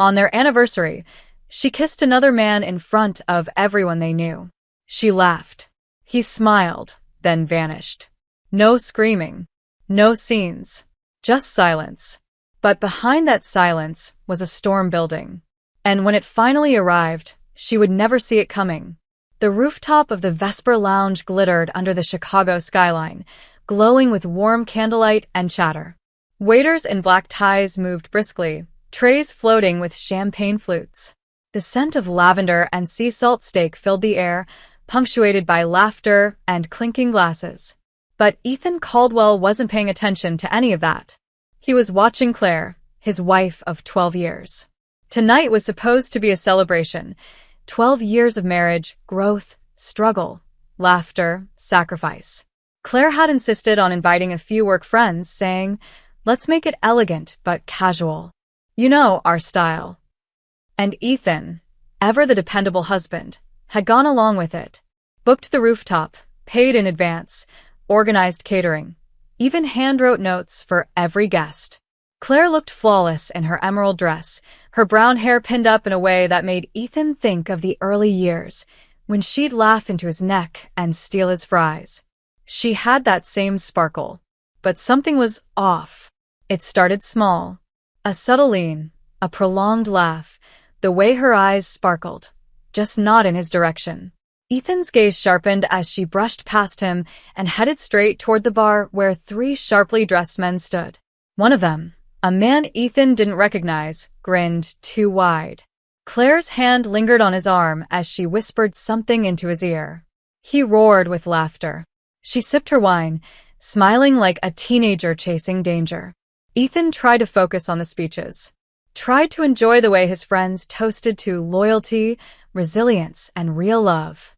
On their anniversary, she kissed another man in front of everyone they knew. She laughed. He smiled, then vanished. No screaming. No scenes. Just silence. But behind that silence was a storm building. And when it finally arrived, she would never see it coming. The rooftop of the Vesper Lounge glittered under the Chicago skyline, glowing with warm candlelight and chatter. Waiters in black ties moved briskly, trays floating with champagne flutes. The scent of lavender and sea salt steak filled the air, punctuated by laughter and clinking glasses. But Ethan Caldwell wasn't paying attention to any of that. He was watching Claire, his wife of 12 years. Tonight was supposed to be a celebration. 12 years of marriage, growth, struggle, laughter, sacrifice. Claire had insisted on inviting a few work friends, saying, "Let's make it elegant but casual. You know, our style." And Ethan, ever the dependable husband, had gone along with it. Booked the rooftop, paid in advance, organized catering, even hand-wrote notes for every guest. Claire looked flawless in her emerald dress, her brown hair pinned up in a way that made Ethan think of the early years, when she'd laugh into his neck and steal his fries. She had that same sparkle. But something was off. It started small. A subtle lean, a prolonged laugh, the way her eyes sparkled, just not in his direction. Ethan's gaze sharpened as she brushed past him and headed straight toward the bar where 3 sharply dressed men stood. One of them, a man Ethan didn't recognize, grinned too wide. Claire's hand lingered on his arm as she whispered something into his ear. He roared with laughter. She sipped her wine, smiling like a teenager chasing danger. Ethan tried to focus on the speeches. Tried to enjoy the way his friends toasted to loyalty, resilience, and real love.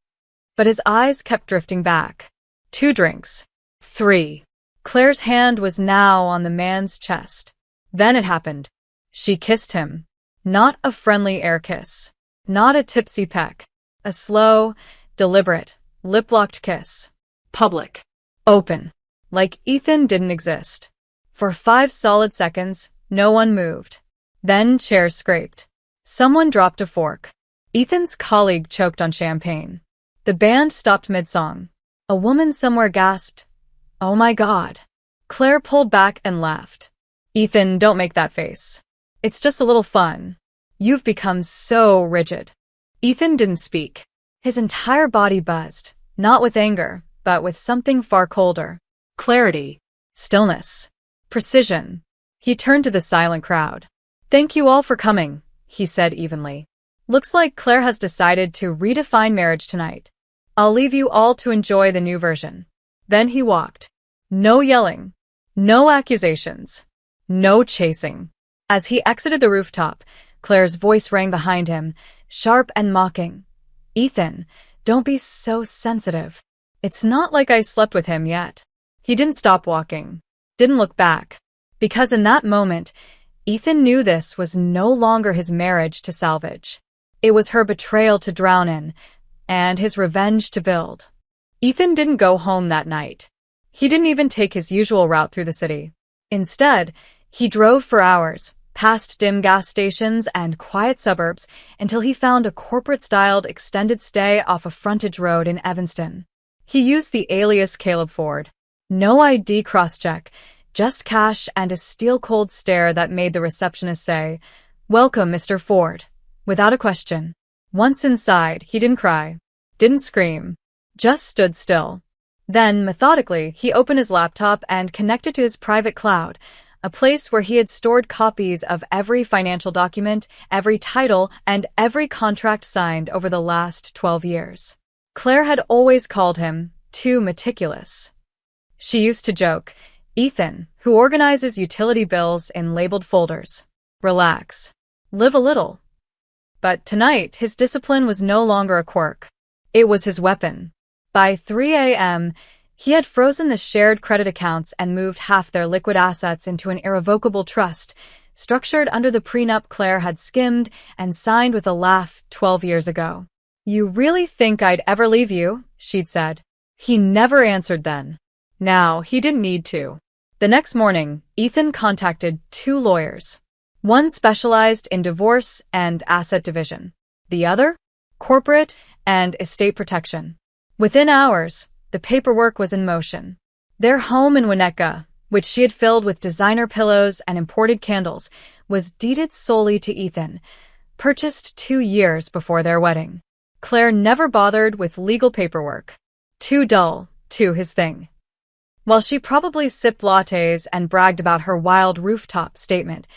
But his eyes kept drifting back. 2 drinks. 3. Claire's hand was now on the man's chest. Then it happened. She kissed him. Not a friendly air kiss. Not a tipsy peck. A slow, deliberate, lip-locked kiss. Public. Open. Like Ethan didn't exist. For 5 solid seconds, no one moved. Then chairs scraped. Someone dropped a fork. Ethan's colleague choked on champagne. The band stopped mid-song. A woman somewhere gasped, "Oh my God." Claire pulled back and laughed. "Ethan, don't make that face. It's just a little fun. You've become so rigid." Ethan didn't speak. His entire body buzzed, not with anger, but with something far colder. Clarity. Stillness. Precision. He turned to the silent crowd. "Thank you all for coming," he said evenly. "Looks like Claire has decided to redefine marriage tonight. I'll leave you all to enjoy the new version." Then he walked. No yelling. No accusations. No chasing. As he exited the rooftop, Claire's voice rang behind him, sharp and mocking. "Ethan, don't be so sensitive. It's not like I slept with him yet." He didn't stop walking. Didn't look back. Because in that moment, Ethan knew this was no longer his marriage to salvage. It was her betrayal to drown in, and his revenge to build. Ethan didn't go home that night. He didn't even take his usual route through the city. Instead, he drove for hours, past dim gas stations and quiet suburbs, until he found a corporate-styled extended stay off a frontage road in Evanston. He used the alias Caleb Ford. No ID cross-check, just cash and a steel-cold stare that made the receptionist say, "Welcome, Mr. Ford," without a question. Once inside, he didn't cry, didn't scream, just stood still. Then, methodically, he opened his laptop and connected to his private cloud, a place where he had stored copies of every financial document, every title, and every contract signed over the last 12 years. Claire had always called him too meticulous. She used to joke, "Ethan, who organizes utility bills in labeled folders. Relax. Live a little." But tonight, his discipline was no longer a quirk. It was his weapon. By 3 a.m., he had frozen the shared credit accounts and moved half their liquid assets into an irrevocable trust, structured under the prenup Claire had skimmed and signed with a laugh 12 years ago. "You really think I'd ever leave you?" she'd said. He never answered then. Now, he didn't need to. The next morning, Ethan contacted 2 lawyers. One specialized in divorce and asset division. The other, corporate and estate protection. Within hours, the paperwork was in motion. Their home in Winnetka, which she had filled with designer pillows and imported candles, was deeded solely to Ethan, purchased 2 years before their wedding. Claire never bothered with legal paperwork. Too dull, too his thing. While she probably sipped lattes and bragged about her wild rooftop statement,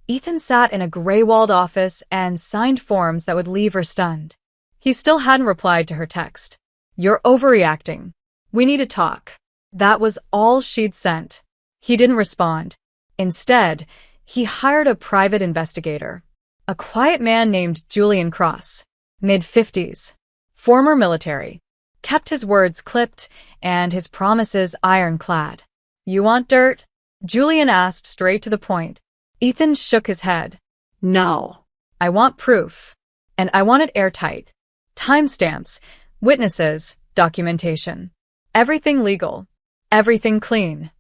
Ethan sat in a gray-walled office and signed forms that would leave her stunned. He still hadn't replied to her text. "You're overreacting. We need to talk." That was all she'd sent. He didn't respond. Instead, he hired a private investigator. A quiet man named Julian Cross, mid-50s, former military, kept his words clipped and his promises ironclad. "You want dirt?" Julian asked, straight to the point. Ethan shook his head. "No. I want proof. And I want it airtight. Timestamps, witnesses, documentation. Everything legal. Everything clean."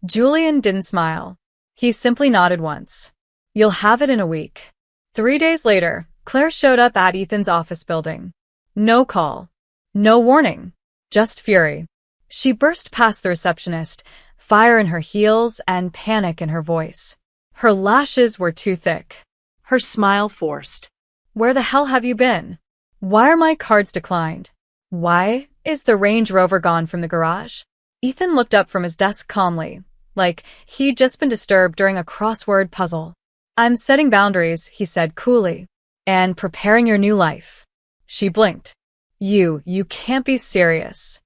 Julian didn't smile. He simply nodded once. "You'll have it in a week." 3 days later, Claire showed up at Ethan's office building. No call. No warning. Just fury. She burst past the receptionist, fire in her heels and panic in her voice. Her lashes were too thick. Her smile forced. "Where the hell have you been? Why are my cards declined? Why is the Range Rover gone from the garage?" Ethan looked up from his desk calmly, like he'd just been disturbed during a crossword puzzle. "I'm setting boundaries," he said coolly, "and preparing your new life." She blinked. You can't be serious."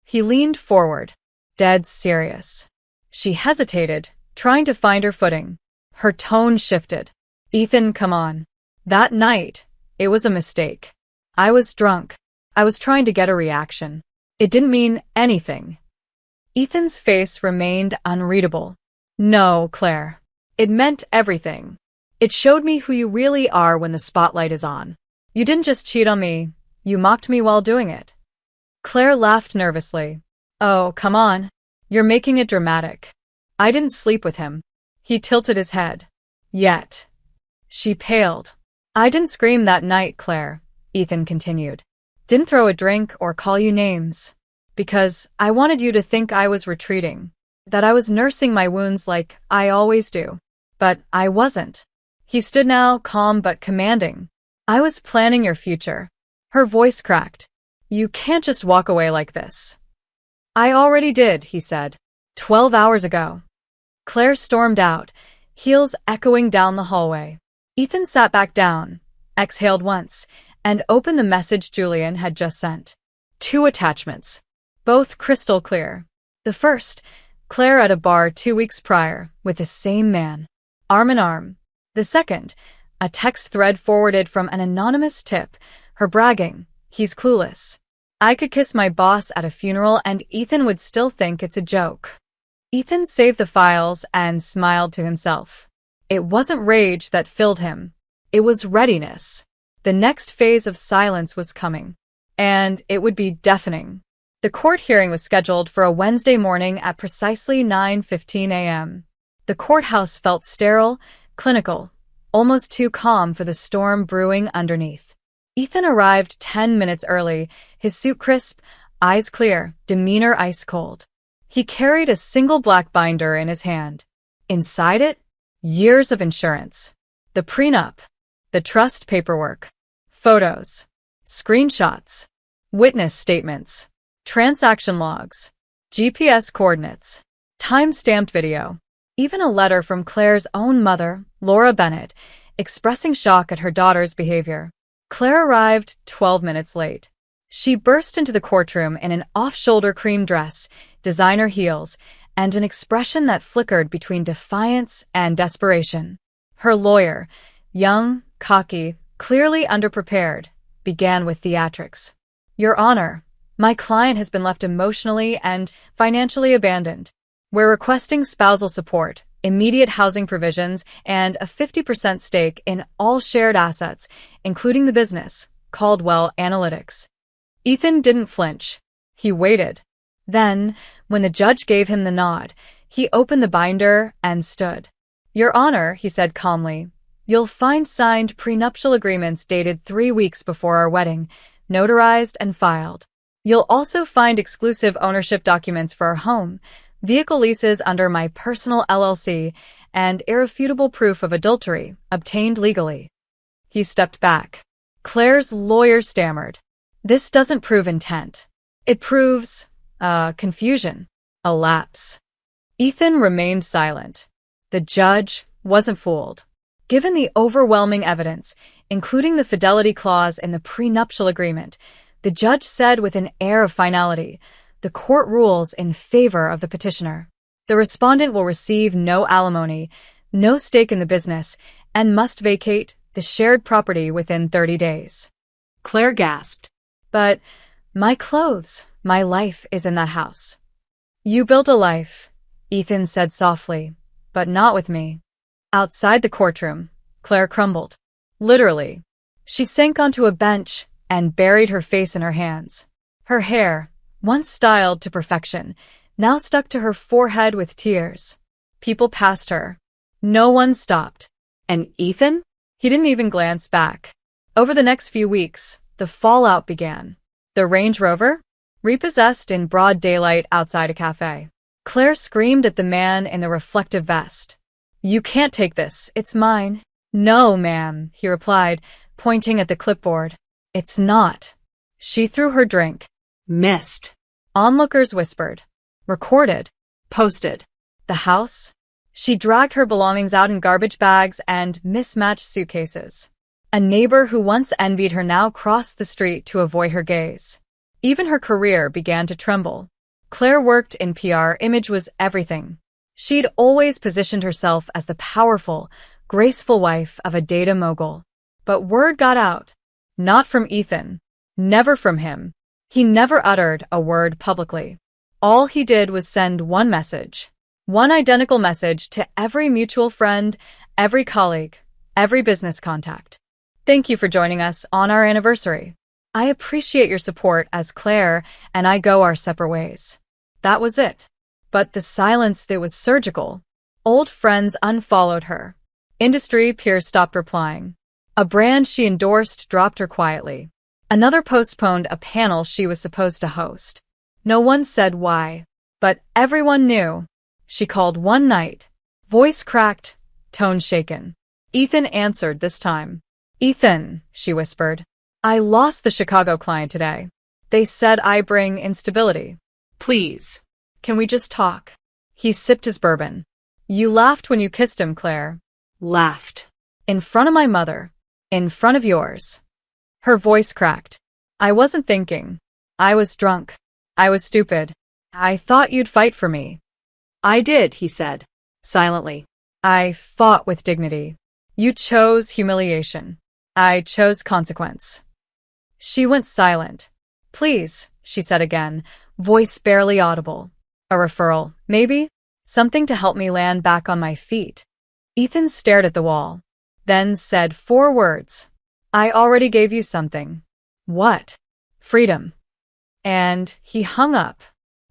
He leaned forward, dead serious. She hesitated, trying to find her footing. Her tone shifted. "Ethan, come on. That night, it was a mistake. I was drunk. I was trying to get a reaction. It didn't mean anything." Ethan's face remained unreadable. "No, Claire. It meant everything. It showed me who you really are when the spotlight is on. You didn't just cheat on me. You mocked me while doing it." Claire laughed nervously. "Oh, come on. You're making it dramatic. I didn't sleep with him." He tilted his head. "Yet." She paled. "I didn't scream that night, Claire," Ethan continued. "Didn't throw a drink or call you names. Because I wanted you to think I was retreating. That I was nursing my wounds like I always do. But I wasn't." He stood now, calm but commanding. "I was planning your future." Her voice cracked. "You can't just walk away like this." "I already did," he said. 12 hours ago." Claire stormed out, heels echoing down the hallway. Ethan sat back down, exhaled once, and opened the message Julian had just sent. 2 attachments, both crystal clear. The first, Claire at a bar 2 weeks prior, with the same man, arm in arm. The second, a text thread forwarded from an anonymous tip, her bragging, "He's clueless. I could kiss my boss at a funeral and Ethan would still think it's a joke." Ethan saved the files and smiled to himself. It wasn't rage that filled him. It was readiness. The next phase of silence was coming, and it would be deafening. The court hearing was scheduled for a Wednesday morning at precisely 9:15 a.m. The courthouse felt sterile, clinical, almost too calm for the storm brewing underneath. Ethan arrived 10 minutes early, his suit crisp, eyes clear, demeanor ice cold. He carried a single black binder in his hand. Inside it, years of insurance. The prenup, the trust paperwork, photos, screenshots, witness statements, transaction logs, GPS coordinates, time-stamped video, even a letter from Claire's own mother, Laura Bennett, expressing shock at her daughter's behavior. Claire arrived 12 minutes late. She burst into the courtroom in an off-shoulder cream dress, designer heels, and an expression that flickered between defiance and desperation. Her lawyer, young, cocky, clearly underprepared, began with theatrics. "Your Honor, my client has been left emotionally and financially abandoned. We're requesting spousal support, immediate housing provisions, and a 50% stake in all shared assets, including the business, Caldwell Analytics." Ethan didn't flinch. He waited. Then, when the judge gave him the nod, he opened the binder and stood. "Your Honor," he said calmly, You'll find signed prenuptial agreements dated 3 weeks before our wedding, notarized and filed. You'll also find exclusive ownership documents for our home, vehicle leases under my personal LLC, and irrefutable proof of adultery, obtained legally." He stepped back. Claire's lawyer stammered. "This doesn't prove intent. It proves, confusion, a lapse." Ethan remained silent. The judge wasn't fooled. Given the overwhelming evidence, including the fidelity clause in the prenuptial agreement, the judge said with an air of finality, "The court rules in favor of the petitioner. The respondent will receive no alimony, no stake in the business, and must vacate the shared property within 30 days. Claire gasped. "But my clothes, my life is in that house." "You built a life," Ethan said softly, "but not with me." Outside the courtroom, Claire crumbled. Literally. She sank onto a bench and buried her face in her hands. Her hair, once styled to perfection, now stuck to her forehead with tears. People passed her. No one stopped. And Ethan? He didn't even glance back. Over the next few weeks, the fallout began. The Range Rover? Repossessed in broad daylight outside a cafe. Claire screamed at the man in the reflective vest. "You can't take this, it's mine." "No, ma'am," he replied, pointing at the clipboard. "It's not." She threw her drink. "Missed." Onlookers whispered. "Recorded." "Posted." "The house?" She dragged her belongings out in garbage bags and mismatched suitcases. A neighbor who once envied her now crossed the street to avoid her gaze. Even her career began to tremble. Claire worked in PR, image was everything. She'd always positioned herself as the powerful, graceful wife of a data mogul. But word got out. Not from Ethan. Never from him. He never uttered a word publicly. All he did was send one message. One identical message to every mutual friend, every colleague, every business contact. "Thank you for joining us on our anniversary. I appreciate your support as Claire and I go our separate ways." That was it. But the silence that was surgical. Old friends unfollowed her. Industry peers stopped replying. A brand she endorsed dropped her quietly. Another postponed a panel she was supposed to host. No one said why, but everyone knew. She called one night. Voice cracked, tone shaken. Ethan answered this time. "Ethan," she whispered. "I lost the Chicago client today. They said I bring instability. Please, can we just talk?" He sipped his bourbon. "You laughed when you kissed him, Claire." "Laughed. In front of my mother. In front of yours." Her voice cracked. "I wasn't thinking. I was drunk. I was stupid. I thought you'd fight for me." "I did," he said, silently. "I fought with dignity. You chose humiliation. I chose consequence." She went silent. "Please," she said again, voice barely audible. "A referral, maybe? Something to help me land back on my feet." Ethan stared at the wall, then said 4 words. "I already gave you something." "What?" "Freedom." And he hung up.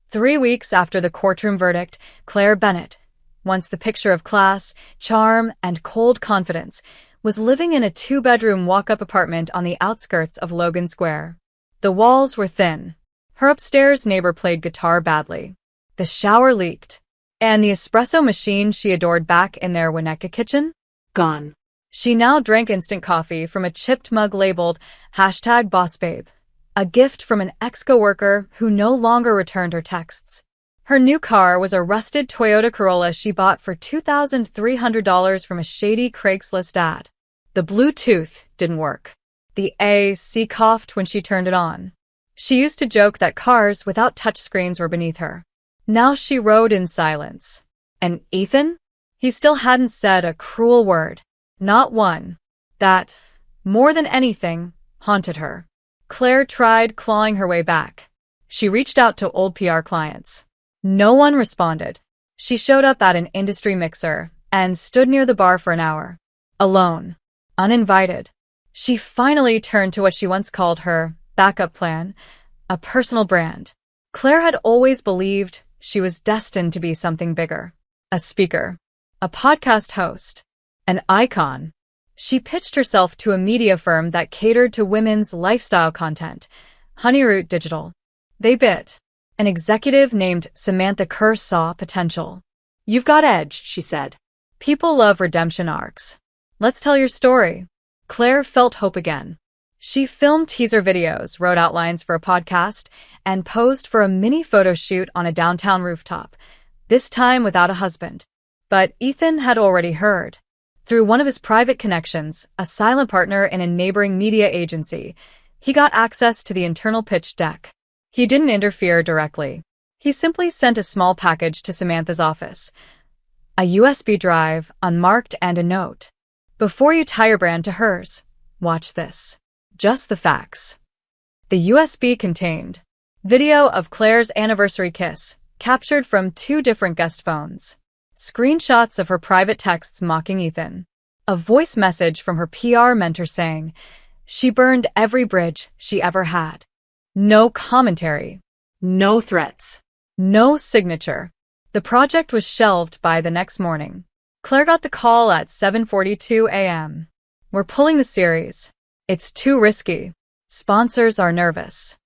3 weeks after the courtroom verdict, Claire Bennett, once the picture of class, charm, and cold confidence, was living in a 2-bedroom walk-up apartment on the outskirts of Logan Square. The walls were thin. Her upstairs neighbor played guitar badly. The shower leaked. And the espresso machine she adored back in their Winnetka kitchen? Gone. She now drank instant coffee from a chipped mug labeled #BossBabe, a gift from an ex-coworker who no longer returned her texts. Her new car was a rusted Toyota Corolla she bought for $2,300 from a shady Craigslist ad. The Bluetooth didn't work. The AC coughed when she turned it on. She used to joke that cars without touchscreens were beneath her. Now she rode in silence. And Ethan? He still hadn't said a cruel word. Not one. That, more than anything, haunted her. Claire tried clawing her way back. She reached out to old PR clients. No one responded. She showed up at an industry mixer and stood near the bar for an hour. Alone. Uninvited. She finally turned to what she once called her backup plan, a personal brand. Claire had always believed she was destined to be something bigger. A speaker. A podcast host. An icon. She pitched herself to a media firm that catered to women's lifestyle content, Honeyroot Digital. They bit. An executive named Samantha Kerr saw potential. "You've got edge," she said. "People love redemption arcs. Let's tell your story." Claire felt hope again. She filmed teaser videos, wrote outlines for a podcast, and posed for a mini photo shoot on a downtown rooftop, this time without a husband. But Ethan had already heard. Through one of his private connections, a silent partner in a neighboring media agency, he got access to the internal pitch deck. He didn't interfere directly. He simply sent a small package to Samantha's office, a USB drive, unmarked, and a note. "Before you tie your brand to hers, watch this. Just the facts." The USB contained video of Claire's anniversary kiss, captured from 2 different guest phones, screenshots of her private texts mocking Ethan, a voice message from her PR mentor saying she burned every bridge she ever had. No commentary, no threats, no signature. The project was shelved by the next morning. Claire got the call at 7:42 a.m. "We're pulling the series. It's too risky. Sponsors are nervous."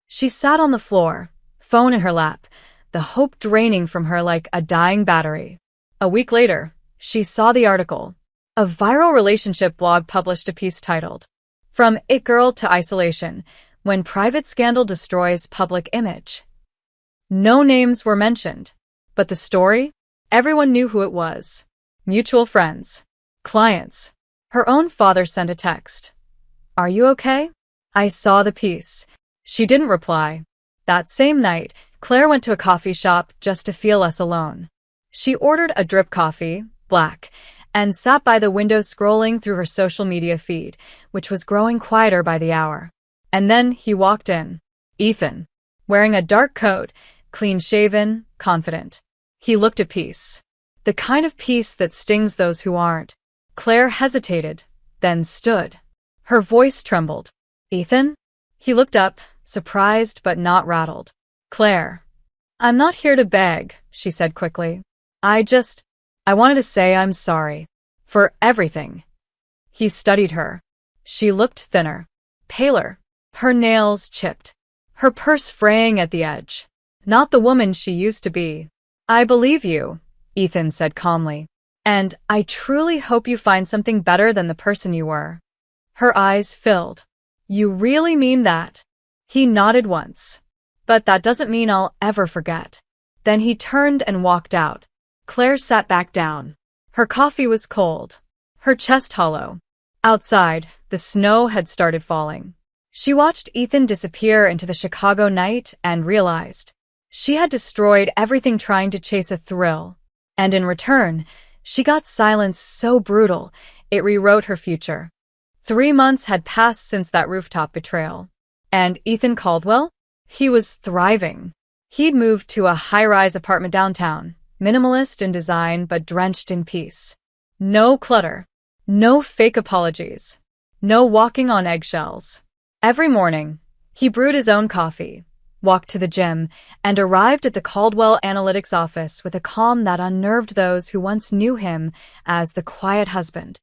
She sat on the floor, phone in her lap, the hope draining from her like a dying battery. A week later, she saw the article. A viral relationship blog published a piece titled, "From It Girl to Isolation, When Private Scandal Destroys Public Image." No names were mentioned, but the story? Everyone knew who it was. Mutual friends, clients. Her own father sent a text. "Are you okay?" "I saw the piece." She didn't reply. That same night, Claire went to a coffee shop just to feel less alone. She ordered a drip coffee, black, and sat by the window scrolling through her social media feed, which was growing quieter by the hour. And then he walked in. Ethan, wearing a dark coat, clean-shaven, confident. He looked at peace. The kind of peace that stings those who aren't. Claire hesitated, then stood. Her voice trembled. "Ethan?" He looked up, surprised but not rattled. "Claire, I'm not here to beg," she said quickly. I wanted to say I'm sorry. For everything." He studied her. She looked thinner, paler, her nails chipped, her purse fraying at the edge. Not the woman she used to be. "I believe you," Ethan said calmly. "And I truly hope you find something better than the person you were." Her eyes filled. "You really mean that?" He nodded once. "But that doesn't mean I'll ever forget." Then he turned and walked out. Claire sat back down. Her coffee was cold, her chest hollow. Outside, the snow had started falling. She watched Ethan disappear into the Chicago night and realized she had destroyed everything trying to chase a thrill. And in return, she got silence so brutal, it rewrote her future. 3 months had passed since that rooftop betrayal. And Ethan Caldwell? He was thriving. He'd moved to a high-rise apartment downtown, minimalist in design but drenched in peace. No clutter. No fake apologies. No walking on eggshells. Every morning, he brewed his own coffee, walked to the gym, and arrived at the Caldwell Analytics office with a calm that unnerved those who once knew him as the quiet husband.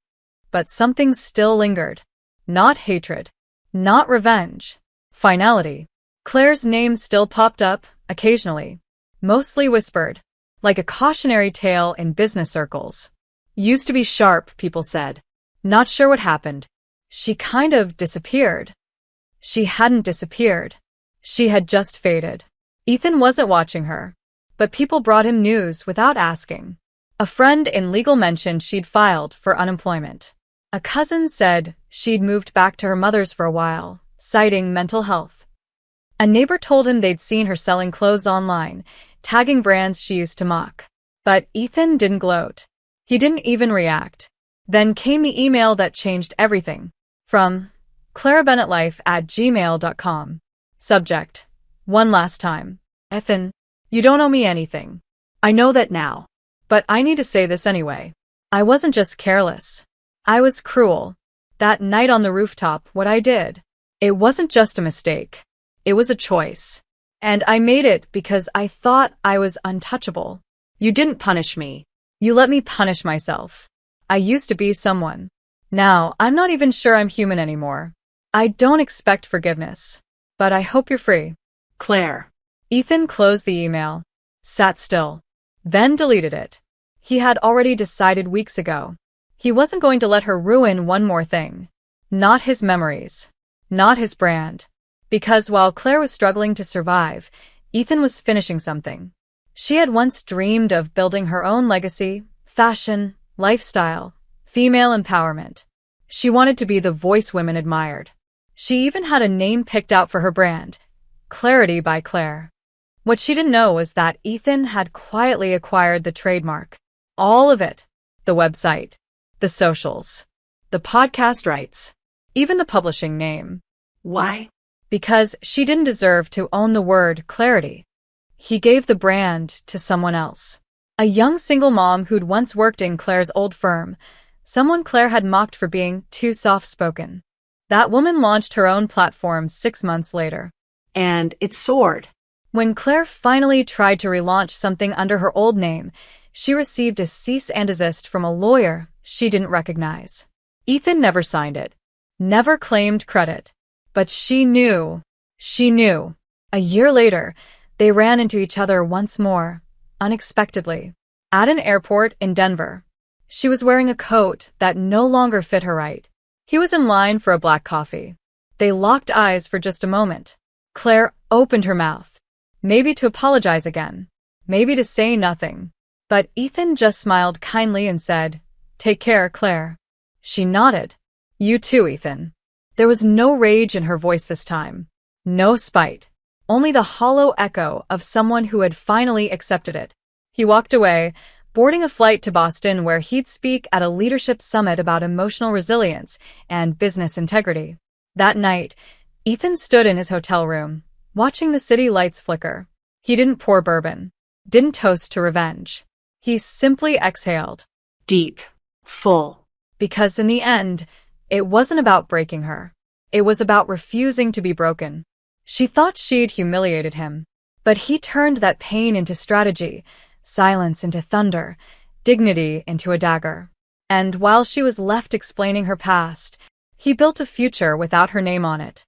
But something still lingered. Not hatred. Not revenge. Finality. Claire's name still popped up, occasionally. Mostly whispered. Like a cautionary tale in business circles. Used to be sharp, people said. Not sure what happened. She kind of disappeared. She hadn't disappeared. She had just faded. Ethan wasn't watching her. But people brought him news without asking. A friend in legal mentioned she'd filed for unemployment. A cousin said she'd moved back to her mother's for a while, citing mental health. A neighbor told him they'd seen her selling clothes online, tagging brands she used to mock. But Ethan didn't gloat. He didn't even react. Then came the email that changed everything. From clarabennetlife@gmail.com. Subject: One last time. Ethan, you don't owe me anything. I know that now. But I need to say this anyway. I wasn't just careless. I was cruel. That night on the rooftop, what I did. It wasn't just a mistake. It was a choice. And I made it because I thought I was untouchable. You didn't punish me. You let me punish myself. I used to be someone. Now, I'm not even sure I'm human anymore. I don't expect forgiveness. But I hope you're free. Claire. Ethan closed the email, sat still, then deleted it. He had already decided weeks ago. He wasn't going to let her ruin one more thing. Not his memories. Not his brand. Because while Claire was struggling to survive, Ethan was finishing something. She had once dreamed of building her own legacy, fashion, lifestyle, female empowerment. She wanted to be the voice women admired. She even had a name picked out for her brand, Clarity by Claire. What she didn't know was that Ethan had quietly acquired the trademark. All of it. The website, the socials, the podcast rights, even the publishing name. Why? Because she didn't deserve to own the word clarity. He gave the brand to someone else. A young single mom who'd once worked in Claire's old firm, someone Claire had mocked for being too soft-spoken. That woman launched her own platform 6 months later. And it soared. When Claire finally tried to relaunch something under her old name, she received a cease and desist from a lawyer she didn't recognize. Ethan never signed it, never claimed credit. But she knew. She knew. A year later, they ran into each other once more, unexpectedly, at an airport in Denver. She was wearing a coat that no longer fit her right. He was in line for a black coffee. They locked eyes for just a moment. Claire opened her mouth. Maybe to apologize again. Maybe to say nothing. But Ethan just smiled kindly and said, "Take care, Claire." She nodded. "You too, Ethan." There was no rage in her voice this time. No spite. Only the hollow echo of someone who had finally accepted it. He walked away, boarding a flight to Boston where he'd speak at a leadership summit about emotional resilience and business integrity. That night, Ethan stood in his hotel room, watching the city lights flicker. He didn't pour bourbon, didn't toast to revenge. He simply exhaled. Deep. Full. Because in the end, it wasn't about breaking her. It was about refusing to be broken. She thought she'd humiliated him, but he turned that pain into strategy, silence into thunder, dignity into a dagger. And while she was left explaining her past, he built a future without her name on it.